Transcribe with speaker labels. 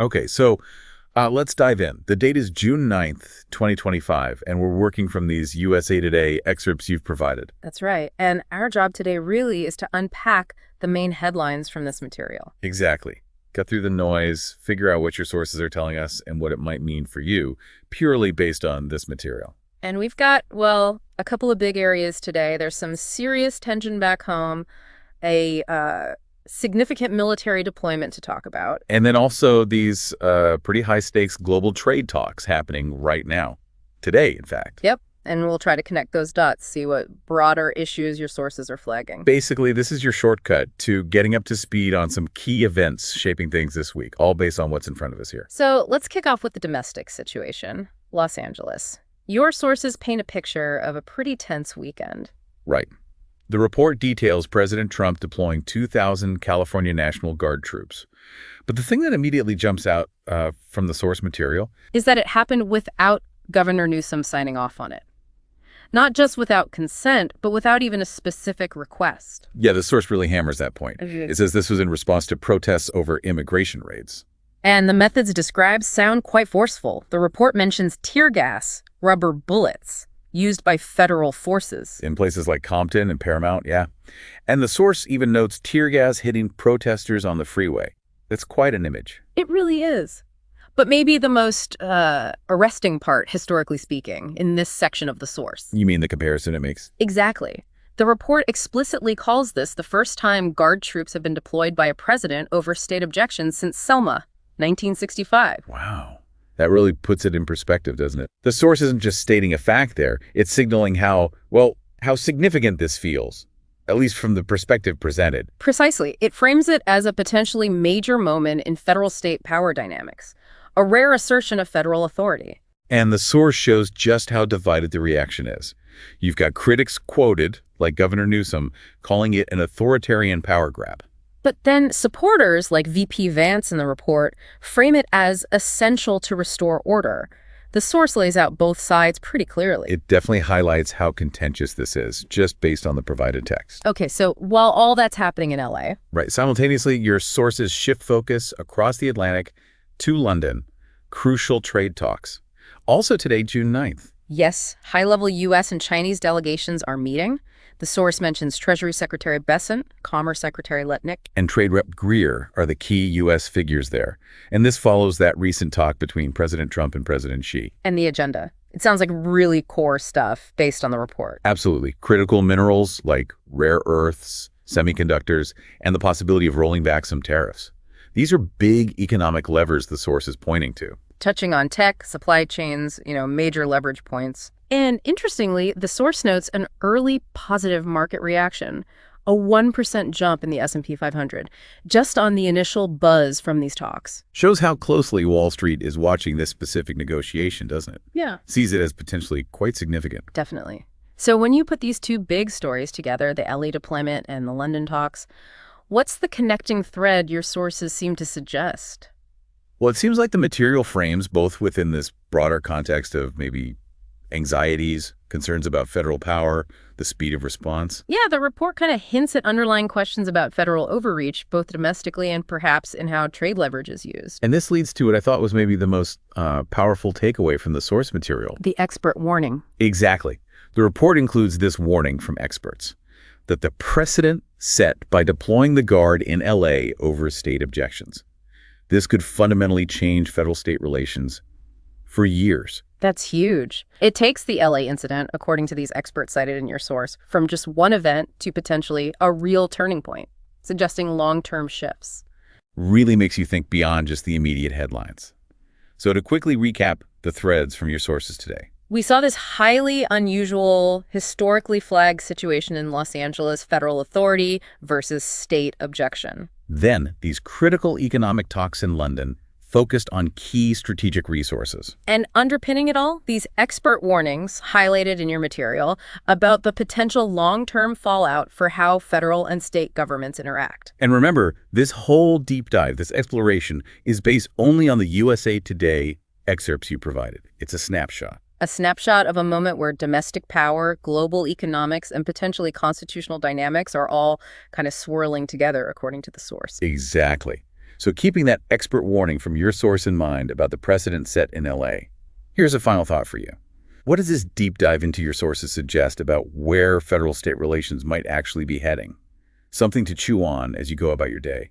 Speaker 1: Okay, so let's dive in. The date is June 9th, 2025, and we're working from these USA Today excerpts you've provided.
Speaker 2: That's right. And our job today really is to unpack the main headlines from this material.
Speaker 1: Exactly. Cut through the noise, figure out what your sources are telling us and what it might mean for you, purely based on this material.
Speaker 2: And we've got, well, a couple of big areas today. There's some serious tension back home, a significant military deployment to talk about.
Speaker 1: And then also these pretty high-stakes global trade talks happening right now. Today, in fact.
Speaker 2: Yep. And we'll try to connect those dots, see what broader issues your sources are flagging.
Speaker 1: Basically, this is your shortcut to getting up to speed on some key events shaping things this week, all based on what's in front of us here.
Speaker 2: So let's kick off with the domestic situation. Los Angeles. Your sources paint a picture of a pretty tense weekend.
Speaker 1: Right. The report details President Trump deploying 2,000 California National Guard troops. But the thing that immediately jumps out from the source material
Speaker 2: is that it happened without Governor Newsom signing off on it. Not just without consent, but without even a specific request.
Speaker 1: Yeah, the source really hammers that point. It says this was in response to protests over immigration raids.
Speaker 2: And the methods described sound quite forceful. The report mentions tear gas, rubber bullets, used by federal forces.
Speaker 1: In places like Compton and Paramount, yeah. And the source even notes tear gas hitting protesters on the freeway. That's quite an image.
Speaker 2: It really is. But maybe the most arresting part, historically speaking, in this section of the source.
Speaker 1: You mean the comparison it makes?
Speaker 2: Exactly. The report explicitly calls this the first time Guard troops have been deployed by a president over state objections since Selma, 1965.
Speaker 1: Wow. That really puts it in perspective, doesn't it? The source isn't just stating a fact there. It's signaling how significant this feels, at least from the perspective presented.
Speaker 2: Precisely. It frames it as a potentially major moment in federal-state power dynamics, a rare assertion of federal authority.
Speaker 1: And the source shows just how divided the reaction is. You've got critics quoted, like Governor Newsom, calling it an authoritarian power grab.
Speaker 2: But then supporters, like VP Vance in the report, frame it as essential to restore order. The source lays out both sides pretty clearly.
Speaker 1: It definitely highlights how contentious this is, just based on the provided text.
Speaker 2: Okay, so while all that's happening in LA.
Speaker 1: Right. Simultaneously, your sources shift focus across the Atlantic to London. Crucial trade talks. Also today, June 9th.
Speaker 2: Yes, high-level U.S. and Chinese delegations are meeting. The source mentions Treasury Secretary Bessent, Commerce Secretary Letnick,
Speaker 1: and Trade Rep Greer are the key U.S. figures there. And this follows that recent talk between President Trump and President Xi.
Speaker 2: And the agenda. It sounds like really core stuff based on the report.
Speaker 1: Absolutely. Critical minerals like rare earths, semiconductors, and the possibility of rolling back some tariffs. These are big economic levers the source is pointing to.
Speaker 2: Touching on tech, supply chains, major leverage points. And interestingly, the source notes an early positive market reaction, a 1% jump in the S&P 500, just on the initial buzz from these talks.
Speaker 1: Shows how closely Wall Street is watching this specific negotiation, doesn't it?
Speaker 2: Yeah.
Speaker 1: Sees it as potentially quite significant.
Speaker 2: Definitely. So when you put these two big stories together, the LA deployment and the London talks, what's the connecting thread your sources seem to suggest?
Speaker 1: Well, it seems like the material frames both within this broader context of maybe anxieties, concerns about federal power, the speed of response.
Speaker 2: Yeah, the report kind of hints at underlying questions about federal overreach, both domestically and perhaps in how trade leverage is used.
Speaker 1: And this leads to what I thought was maybe the most powerful takeaway from the source material.
Speaker 2: The expert warning.
Speaker 1: Exactly. The report includes this warning from experts that the precedent set by deploying the Guard in LA over state objections. This could fundamentally change federal-state relations for years.
Speaker 2: That's huge. It takes the LA incident, according to these experts cited in your source, from just one event to potentially a real turning point, suggesting long-term shifts.
Speaker 1: Really makes you think beyond just the immediate headlines. So to quickly recap the threads from your sources today.
Speaker 2: We saw this highly unusual, historically flagged situation in Los Angeles, federal authority versus state objection.
Speaker 1: Then, these critical economic talks in London focused on key strategic resources.
Speaker 2: And underpinning it all, these expert warnings highlighted in your material about the potential long-term fallout for how federal and state governments interact.
Speaker 1: And remember, this whole deep dive, this exploration, is based only on the USA Today excerpts you provided. It's a snapshot.
Speaker 2: A snapshot of a moment where domestic power, global economics, and potentially constitutional dynamics are all kind of swirling together, according to the source.
Speaker 1: Exactly. So keeping that expert warning from your source in mind about the precedent set in LA. Here's a final thought for you. What does this deep dive into your sources suggest about where federal-state relations might actually be heading? Something to chew on as you go about your day.